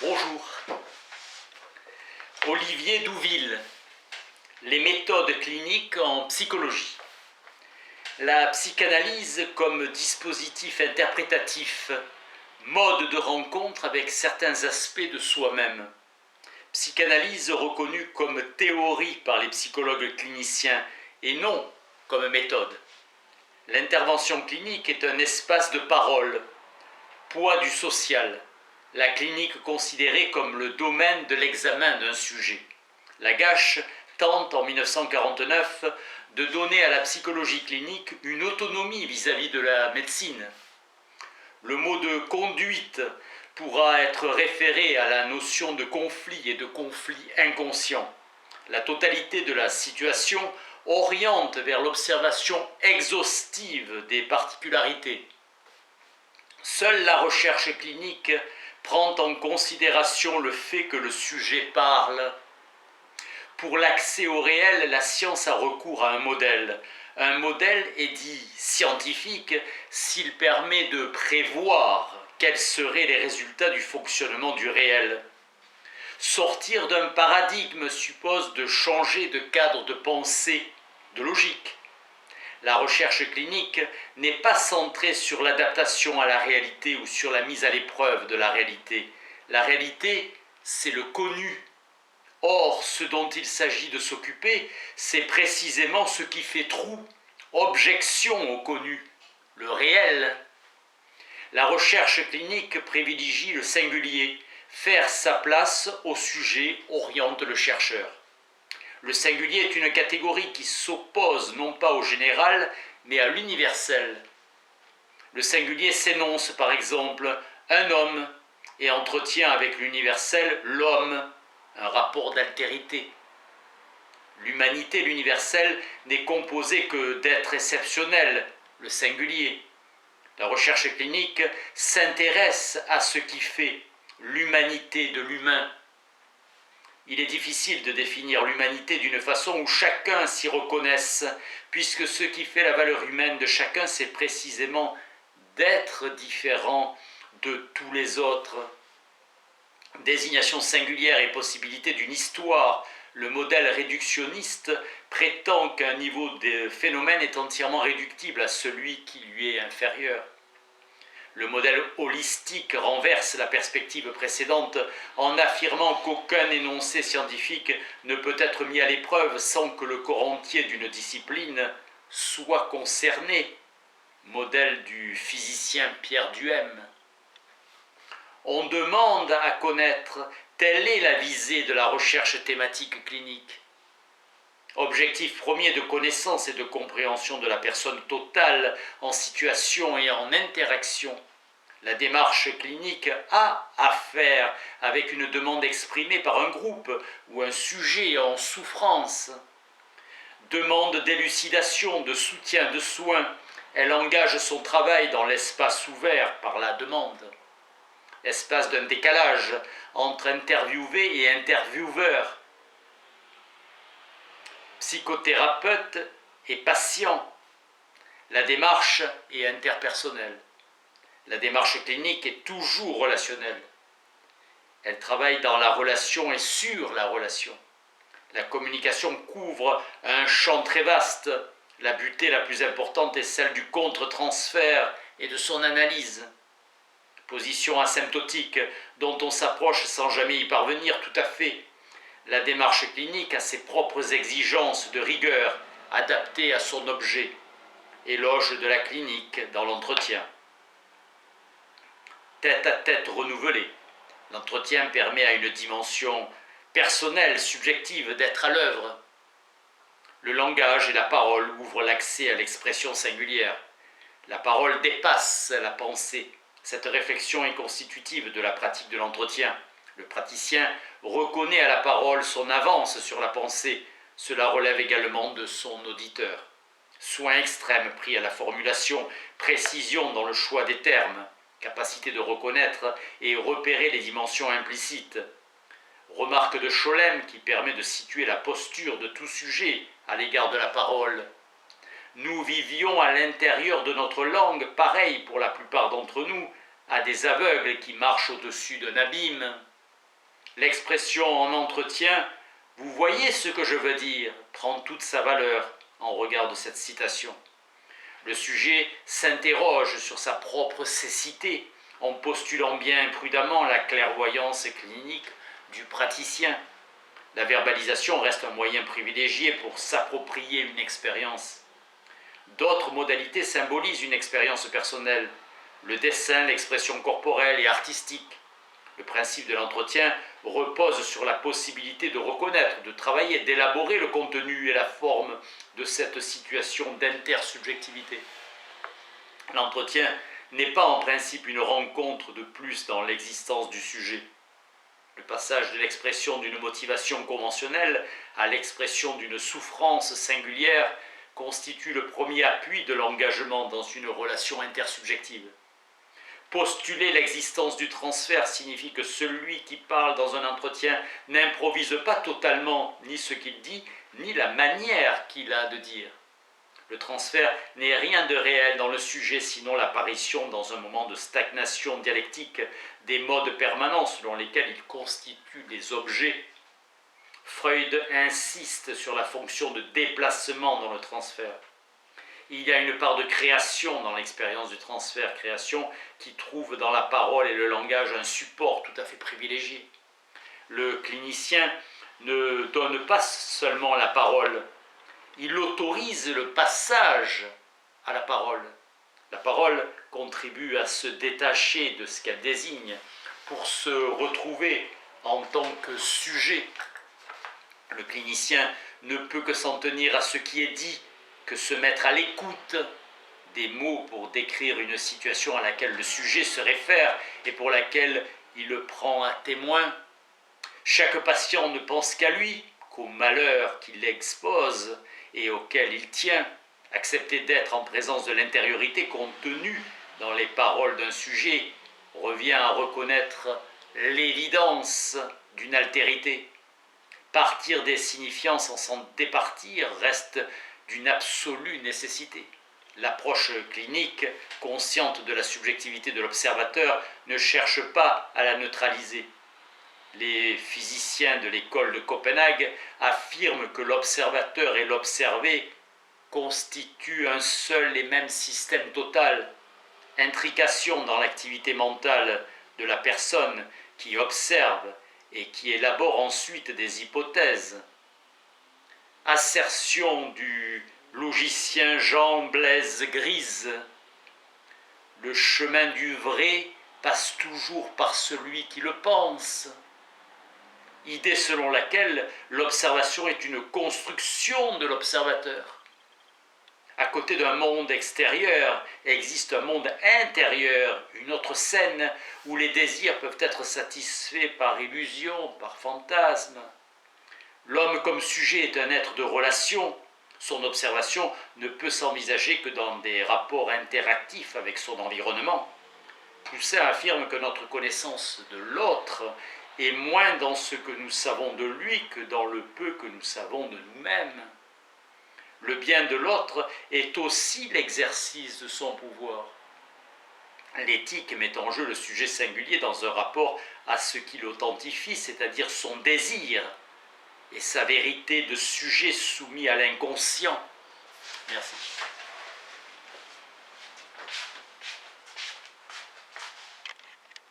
Bonjour. Olivier Douville, les méthodes cliniques en psychologie. La psychanalyse comme dispositif interprétatif, mode de rencontre avec certains aspects de soi-même. Psychanalyse reconnue comme théorie par les psychologues cliniciens et non comme méthode. L'intervention clinique est un espace de parole, poids du social. La clinique considérée comme le domaine de l'examen d'un sujet. Lagache tente en 1949 de donner à la psychologie clinique une autonomie vis-à-vis de la médecine. Le mot de conduite pourra être référé à la notion de conflit et de conflit inconscient. La totalité de la situation oriente vers l'observation exhaustive des particularités. Seule la recherche clinique prend en considération le fait que le sujet parle. Pour l'accès au réel, la science a recours à un modèle. Un modèle est dit scientifique s'il permet de prévoir quels seraient les résultats du fonctionnement du réel. Sortir d'un paradigme suppose de changer de cadre de pensée, de logique. La recherche clinique n'est pas centrée sur l'adaptation à la réalité ou sur la mise à l'épreuve de la réalité. La réalité, c'est le connu. Or, ce dont il s'agit de s'occuper, c'est précisément ce qui fait trou, objection au connu, le réel. La recherche clinique privilégie le singulier. Faire sa place au sujet oriente le chercheur. Le singulier est une catégorie qui s'oppose non pas au général, mais à l'universel. Le singulier s'énonce par exemple un homme et entretient avec l'universel l'homme, un rapport d'altérité. L'humanité, l'universel, n'est composée que d'êtres exceptionnels, le singulier. La recherche clinique s'intéresse à ce qui fait l'humanité de l'humain. Il est difficile de définir l'humanité d'une façon où chacun s'y reconnaisse, puisque ce qui fait la valeur humaine de chacun, c'est précisément d'être différent de tous les autres. Désignation singulière et possibilité d'une histoire, le modèle réductionniste prétend qu'un niveau de phénomène est entièrement réductible à celui qui lui est inférieur. Le modèle holistique renverse la perspective précédente en affirmant qu'aucun énoncé scientifique ne peut être mis à l'épreuve sans que le corps entier d'une discipline soit concerné. Modèle du physicien Pierre Duhem. On demande à connaître, telle est la visée de la recherche thématique clinique. Objectif premier de connaissance et de compréhension de la personne totale en situation et en interaction. La démarche clinique a à faire avec une demande exprimée par un groupe ou un sujet en souffrance. Demande d'élucidation, de soutien, de soins. Elle engage son travail dans l'espace ouvert par la demande. Espace d'un décalage entre interviewé et intervieweur. Psychothérapeute et patient. La démarche est interpersonnelle. La démarche clinique est toujours relationnelle. Elle travaille dans la relation et sur la relation. La communication couvre un champ très vaste. La butée la plus importante est celle du contre-transfert et de son analyse. Position asymptotique dont on s'approche sans jamais y parvenir tout à fait. La démarche clinique a ses propres exigences de rigueur adaptées à son objet. Éloge de la clinique dans l'entretien. Tête à tête renouvelé. L'entretien permet à une dimension personnelle, subjective, d'être à l'œuvre. Le langage et la parole ouvrent l'accès à l'expression singulière. La parole dépasse la pensée. Cette réflexion est constitutive de la pratique de l'entretien. Le praticien reconnaît à la parole son avance sur la pensée. Cela relève également de son auditeur. Soin extrême pris à la formulation, précision dans le choix des termes, capacité de reconnaître et repérer les dimensions implicites. Remarque de Scholem qui permet de situer la posture de tout sujet à l'égard de la parole. Nous vivions à l'intérieur de notre langue, pareil pour la plupart d'entre nous, à des aveugles qui marchent au-dessus d'un abîme. L'expression en entretien, vous voyez ce que je veux dire, prend toute sa valeur en regard de cette citation. Le sujet s'interroge sur sa propre cécité en postulant bien prudemment la clairvoyance clinique du praticien. La verbalisation reste un moyen privilégié pour s'approprier une expérience. D'autres modalités symbolisent une expérience personnelle. Le dessin, l'expression corporelle et artistique. Le principe de l'entretien repose sur la possibilité de reconnaître, de travailler, d'élaborer le contenu et la forme de cette situation d'intersubjectivité. L'entretien n'est pas en principe une rencontre de plus dans l'existence du sujet. Le passage de l'expression d'une motivation conventionnelle à l'expression d'une souffrance singulière constitue le premier appui de l'engagement dans une relation intersubjective. Postuler l'existence du transfert signifie que celui qui parle dans un entretien n'improvise pas totalement ni ce qu'il dit, ni la manière qu'il a de dire. Le transfert n'est rien de réel dans le sujet, sinon l'apparition dans un moment de stagnation dialectique des modes permanents selon lesquels il constitue des objets. Freud insiste sur la fonction de déplacement dans le transfert. Il y a une part de création dans l'expérience du transfert, création qui trouve dans la parole et le langage un support tout à fait privilégié. Le clinicien ne donne pas seulement la parole, il autorise le passage à la parole. La parole contribue à se détacher de ce qu'elle désigne pour se retrouver en tant que sujet. Le clinicien ne peut que s'en tenir à ce qui est dit, que se mettre à l'écoute des mots pour décrire une situation à laquelle le sujet se réfère et pour laquelle il le prend à témoin. Chaque patient ne pense qu'à lui, qu'au malheur qu'il expose et auquel il tient. Accepter d'être en présence de l'intériorité contenue dans les paroles d'un sujet revient à reconnaître l'évidence d'une altérité. Partir des signifiants sans s'en départir reste d'une absolue nécessité. L'approche clinique, consciente de la subjectivité de l'observateur, ne cherche pas à la neutraliser. Les physiciens de l'école de Copenhague affirment que l'observateur et l'observé constituent un seul et même système total. Intrication dans l'activité mentale de la personne qui observe et qui élabore ensuite des hypothèses. Assertion du logicien Jean Blaise Grise. Le chemin du vrai passe toujours par celui qui le pense. Idée selon laquelle l'observation est une construction de l'observateur. À côté d'un monde extérieur, existe un monde intérieur, une autre scène où les désirs peuvent être satisfaits par illusion, par fantasme. L'homme comme sujet est un être de relation. Son observation ne peut s'envisager que dans des rapports interactifs avec son environnement. Poussin affirme que notre connaissance de l'autre est moins dans ce que nous savons de lui que dans le peu que nous savons de nous-mêmes. Le bien de l'autre est aussi l'exercice de son pouvoir. L'éthique met en jeu le sujet singulier dans un rapport à ce qui l'authentifie, c'est-à-dire son désir et sa vérité de sujet soumis à l'inconscient. Merci.